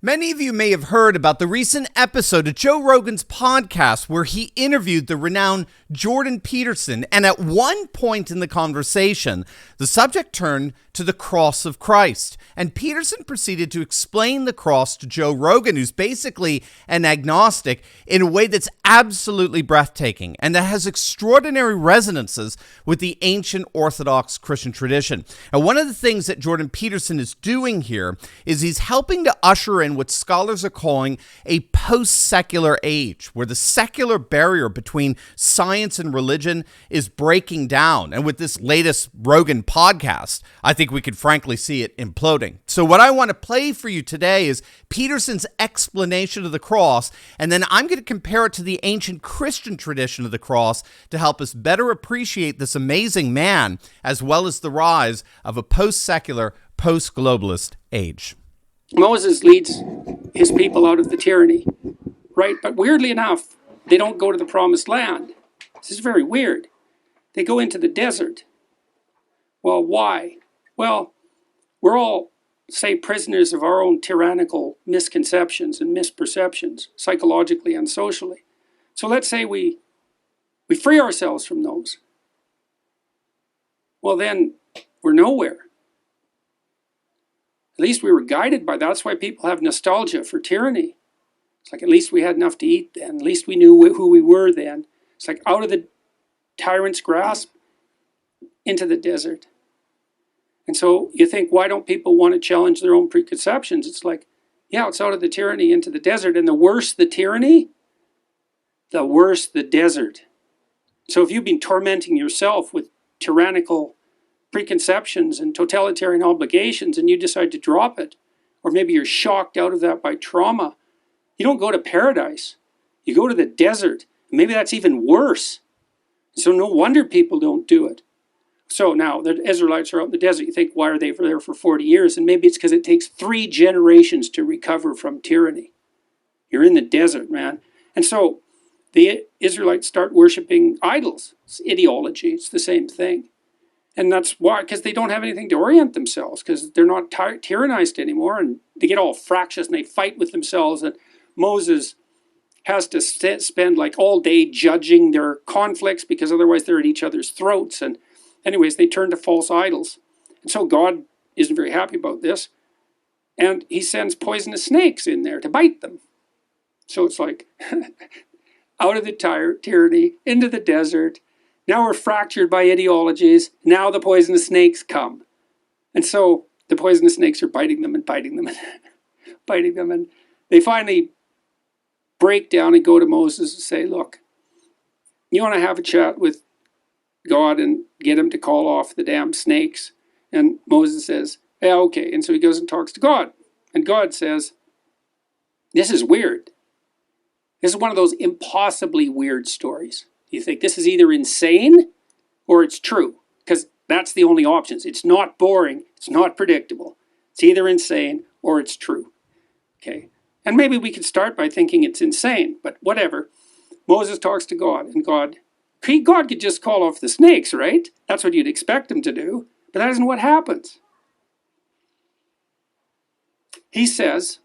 Many of you may have heard about the recent episode of Joe Rogan's podcast where he interviewed the renowned Jordan Peterson, and at one point in the conversation, the subject turned to the cross of Christ, and Peterson proceeded to explain the cross to Joe Rogan, who's basically an agnostic, in a way that's absolutely breathtaking and that has extraordinary resonances with the ancient Orthodox Christian tradition. And one of the things that Jordan Peterson is doing here is he's helping to usher in what scholars are calling a post-secular age, where the secular barrier between science and religion is breaking down. And with this latest Rogan podcast, I think we could frankly see it imploding. So what I want to play for you today is Peterson's explanation of the cross, and then I'm going to compare it to the ancient Christian tradition of the cross to help us better appreciate this amazing man, as well as the rise of a post-secular, post-globalist age. Moses leads his people out of the tyranny, right? But weirdly enough, they don't go to the promised land. This is very weird. They go into the desert. Well, why? Well, we're all, say, prisoners of our own tyrannical misconceptions and misperceptions, psychologically and socially. So let's say we free ourselves from those. Well, then we're nowhere. At least we were guided by that. That's why people have nostalgia for tyranny. It's like, at least we had enough to eat then. At least we knew who we were then. It's like out of the tyrant's grasp into the desert. And so you think, why don't people want to challenge their own preconceptions? It's like, yeah, it's out of the tyranny into the desert. And the worse the tyranny, the worse the desert. So if you've been tormenting yourself with tyrannical preconceptions and totalitarian obligations and you decide to drop it, or maybe you're shocked out of that by trauma, you don't go to paradise. You go to the desert. Maybe that's even worse. So no wonder people don't do it. So now the Israelites are out in the desert. You think, why are they there for 40 years? And maybe it's because it takes 3 generations to recover from tyranny. You're in the desert, man. And so the Israelites start worshiping idols. It's ideology. It's the same thing. And that's why, because they don't have anything to orient themselves, because they're not tyrannized anymore, and they get all fractious and they fight with themselves. And Moses has to spend like all day judging their conflicts, because otherwise they're at each other's throats. And anyways, they turn to false idols. And so God isn't very happy about this. And he sends poisonous snakes in there to bite them. So it's like out of the tyranny, into the desert. Now we're fractured by ideologies. Now the poisonous snakes come. And so the poisonous snakes are biting them and biting them and biting them. And they finally break down and go to Moses and say, look, you want to have a chat with God and get him to call off the damn snakes? And Moses says, yeah, okay. And so he goes and talks to God. And God says, this is weird. This is one of those impossibly weird stories. You think this is either insane or it's true, because that's the only options. It's not boring. It's not predictable. It's either insane or it's true. Okay. And maybe we could start by thinking it's insane, but whatever. Moses talks to God, and God could just call off the snakes, right? That's what you'd expect him to do, but that isn't what happens. He says,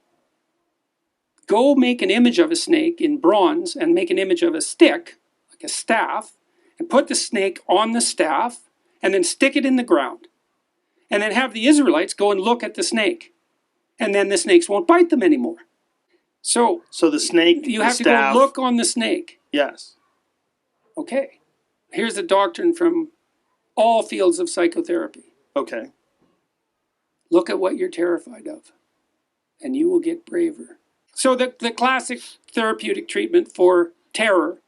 go make an image of a snake in bronze and make an image of a stick, like a staff, and put the snake on the staff and then stick it in the ground. And then have the Israelites go and look at the snake. And then the snakes won't bite them anymore. So the snake, you have to go look on the snake. Yes. Okay. Here's a doctrine from all fields of psychotherapy. Okay. Look at what you're terrified of, and you will get braver. So the classic therapeutic treatment for terror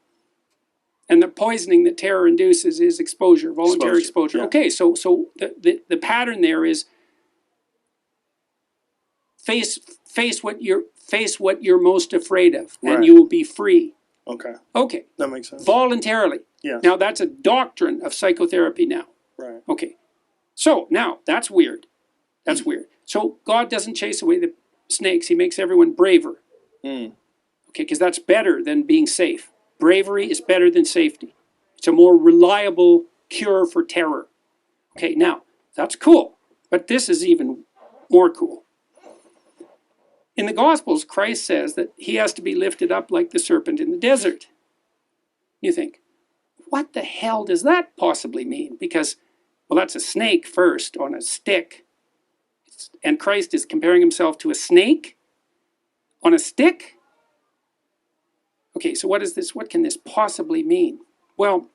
and the poisoning that terror induces is exposure, voluntary exposure. Yeah. Okay, so the pattern there is face what you're most afraid of, and right. You will be free. Okay. That makes sense. Voluntarily. Yeah. Now that's a doctrine of psychotherapy now. Right. Okay. So now that's weird. That's weird. So God doesn't chase away the snakes. He makes everyone braver. Okay, because that's better than being safe. Bravery is better than safety. It's a more reliable cure for terror. Okay, now, that's cool. But this is even more cool. In the Gospels, Christ says that he has to be lifted up like the serpent in the desert. You think, what the hell does that possibly mean? Because, well, that's a snake first on a stick. And Christ is comparing himself to a snake on a stick? Okay, so what is this? What can this possibly mean? Well,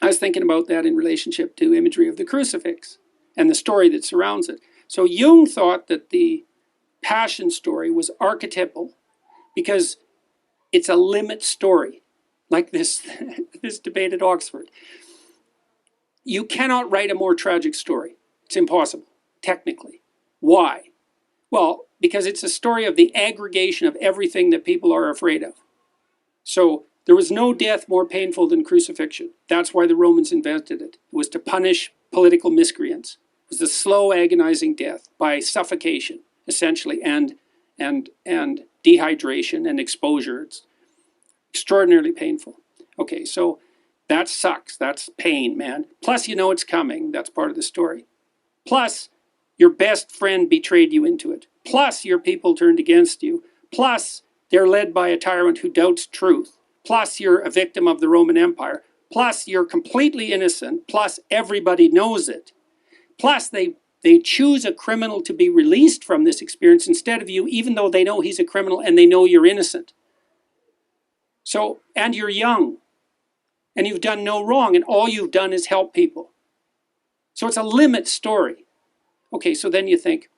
I was thinking about that in relationship to imagery of the crucifix and the story that surrounds it. So Jung thought that the Passion story was archetypal because it's a limit story, like this, this debate at Oxford. You cannot write a more tragic story. It's impossible, technically. Why? Well, because it's a story of the aggregation of everything that people are afraid of. So there was no death more painful than crucifixion. That's why the Romans invented it. It was to punish political miscreants. It was the slow, agonizing death by suffocation, essentially, and dehydration and exposure. It's extraordinarily painful. Okay, so that sucks. That's pain, man. Plus, you know it's coming. That's part of the story. Plus, your best friend betrayed you into it. Plus, your people turned against you. Plus, they're led by a tyrant who doubts truth. Plus, you're a victim of the Roman Empire. Plus, you're completely innocent. Plus, everybody knows it. Plus, they choose a criminal to be released from this experience instead of you, even though they know he's a criminal and they know you're innocent. So, and you're young, and you've done no wrong, and all you've done is help people. So it's a limit story. Okay, so then you think,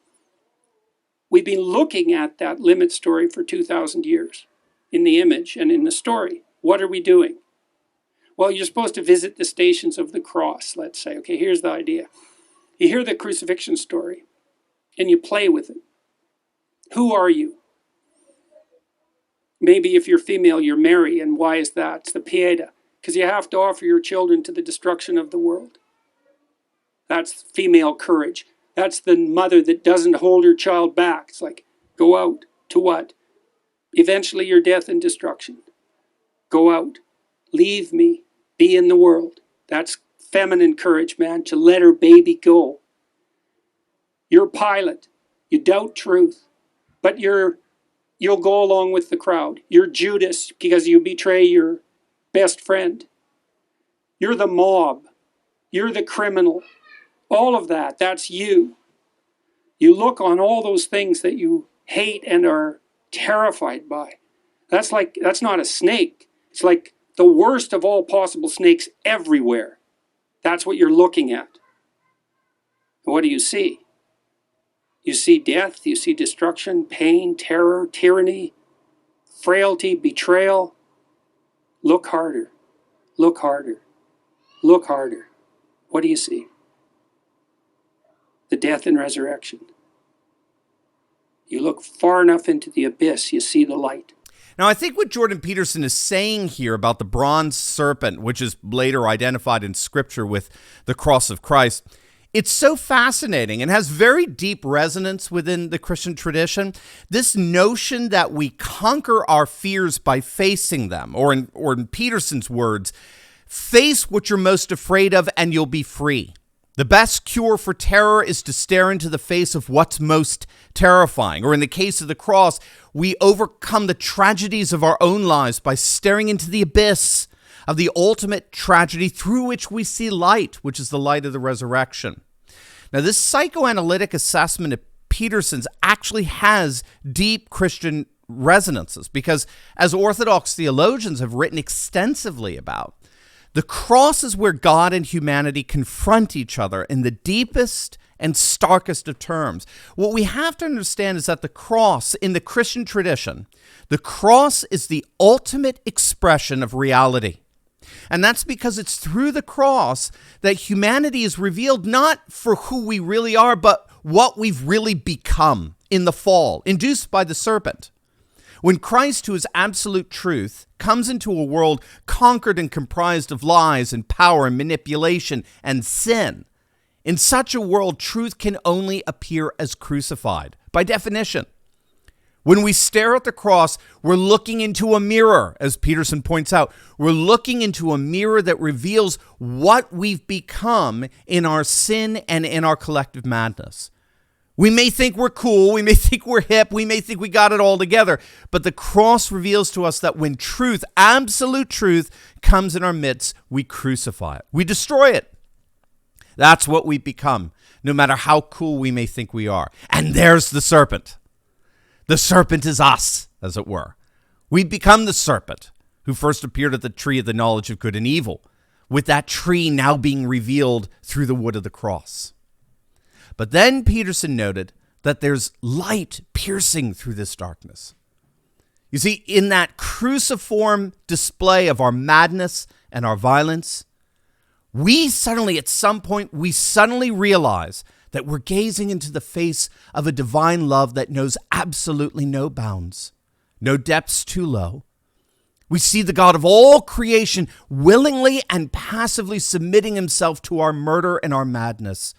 we've been looking at that limit story for 2,000 years in the image and in the story. What are we doing? Well, you're supposed to visit the stations of the cross, let's say. Okay, here's the idea. You hear the crucifixion story, and you play with it. Who are you? Maybe if you're female, you're Mary, and why is that? It's the Pieta, because you have to offer your children to the destruction of the world. That's female courage. That's the mother that doesn't hold her child back. It's like, go out. To what? Eventually your death and destruction. Go out. Leave me. Be in the world. That's feminine courage, man, to let her baby go. You're Pilate. You doubt truth. But you'll go along with the crowd. You're Judas because you betray your best friend. You're the mob. You're the criminal. All of that, that's you. You look on all those things that you hate and are terrified by. That's not a snake. It's like the worst of all possible snakes everywhere. That's what you're looking at. And what do you see? You see death, you see destruction, pain, terror, tyranny, frailty, betrayal. Look harder. Look harder. Look harder. What do you see? The death and resurrection. You look far enough into the abyss, you see the light. Now, I think what Jordan Peterson is saying here about the bronze serpent, which is later identified in Scripture with the cross of Christ, it's so fascinating and has very deep resonance within the Christian tradition. This notion that we conquer our fears by facing them, or in Peterson's words, face what you're most afraid of and you'll be free. The best cure for terror is to stare into the face of what's most terrifying. Or in the case of the cross, we overcome the tragedies of our own lives by staring into the abyss of the ultimate tragedy through which we see light, which is the light of the resurrection. Now, this psychoanalytic assessment of Peterson's actually has deep Christian resonances because, as Orthodox theologians have written extensively about, the cross is where God and humanity confront each other in the deepest and starkest of terms. What we have to understand is that the cross, in the Christian tradition, the cross is the ultimate expression of reality. And that's because it's through the cross that humanity is revealed not for who we really are, but what we've really become in the fall, induced by the serpent. When Christ, who is absolute truth, comes into a world conquered and comprised of lies and power and manipulation and sin, in such a world, truth can only appear as crucified, by definition. When we stare at the cross, we're looking into a mirror, as Peterson points out. We're looking into a mirror that reveals what we've become in our sin and in our collective madness. We may think we're cool, we may think we're hip, we may think we got it all together, but the cross reveals to us that when truth, absolute truth, comes in our midst, we crucify it. We destroy it. That's what we become, no matter how cool we may think we are. And there's the serpent. The serpent is us, as it were. We become the serpent who first appeared at the tree of the knowledge of good and evil, with that tree now being revealed through the wood of the cross. But then Peterson noted that there's light piercing through this darkness. You see, in that cruciform display of our madness and our violence, we suddenly realize that we're gazing into the face of a divine love that knows absolutely no bounds, no depths too low. We see the God of all creation willingly and passively submitting himself to our murder and our madness,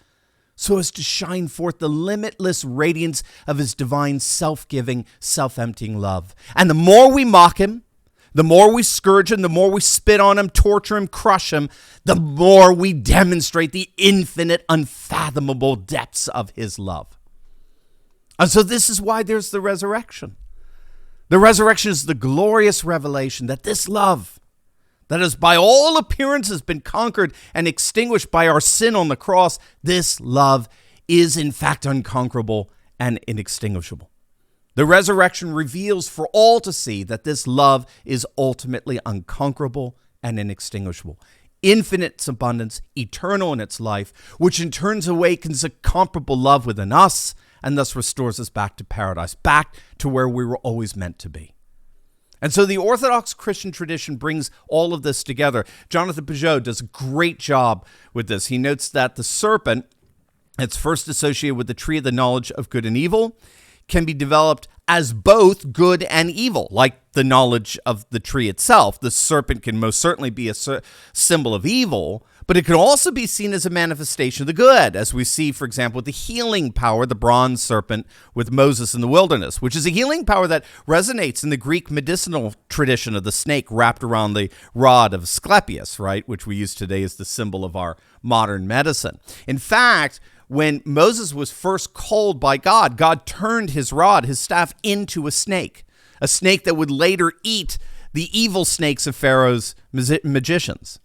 so as to shine forth the limitless radiance of his divine self-giving, self-emptying love. And the more we mock him, the more we scourge him, the more we spit on him, torture him, crush him, the more we demonstrate the infinite, unfathomable depths of his love. And so this is why there's the resurrection. The resurrection is the glorious revelation that this love, that has by all appearances been conquered and extinguished by our sin on the cross, this love is in fact unconquerable and inextinguishable. The resurrection reveals for all to see that this love is ultimately unconquerable and inextinguishable. Infinite in its abundance, eternal in its life, which in turn awakens a comparable love within us and thus restores us back to paradise, back to where we were always meant to be. And so the Orthodox Christian tradition brings all of this together. Jonathan Peugeot does a great job with this. He notes that the serpent, it's first associated with the tree of the knowledge of good and evil, can be developed as both good and evil, like the knowledge of the tree itself. The serpent can most certainly be a symbol of evil, but it can also be seen as a manifestation of the good, as we see, for example, with the healing power, the bronze serpent with Moses in the wilderness, which is a healing power that resonates in the Greek medicinal tradition of the snake wrapped around the rod of Asclepius, right, which we use today as the symbol of our modern medicine. In fact, when Moses was first called by God, God turned his rod, his staff, into a snake that would later eat the evil snakes of Pharaoh's magicians.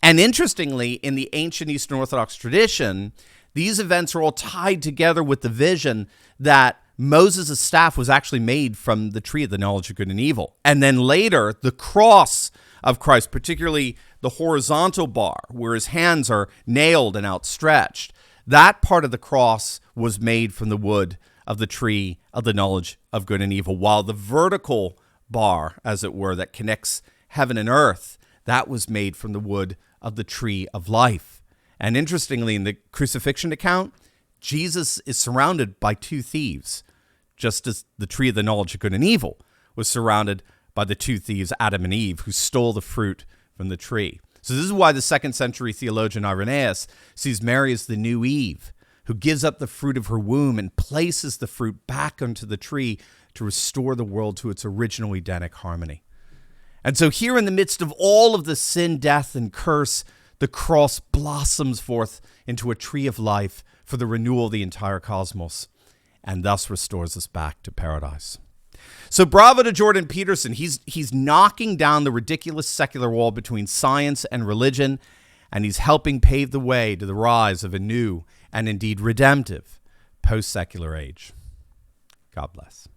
And interestingly, in the ancient Eastern Orthodox tradition, these events are all tied together with the vision that Moses' staff was actually made from the tree of the knowledge of good and evil. And then later, the cross of Christ, particularly the horizontal bar, where his hands are nailed and outstretched, that part of the cross was made from the wood of the tree of the knowledge of good and evil, while the vertical bar, as it were, that connects heaven and earth, that was made from the wood of the tree of life. And interestingly, in the crucifixion account, Jesus is surrounded by two thieves, just as the tree of the knowledge of good and evil was surrounded by the two thieves, Adam and Eve, who stole the fruit from the tree. So this is why the 2nd century theologian Irenaeus sees Mary as the new Eve, who gives up the fruit of her womb and places the fruit back onto the tree to restore the world to its original Edenic harmony. And so here in the midst of all of the sin, death, and curse, the cross blossoms forth into a tree of life for the renewal of the entire cosmos, and thus restores us back to paradise. So bravo to Jordan Peterson. He's knocking down the ridiculous secular wall between science and religion, and he's helping pave the way to the rise of a new and indeed redemptive post-secular age. God bless.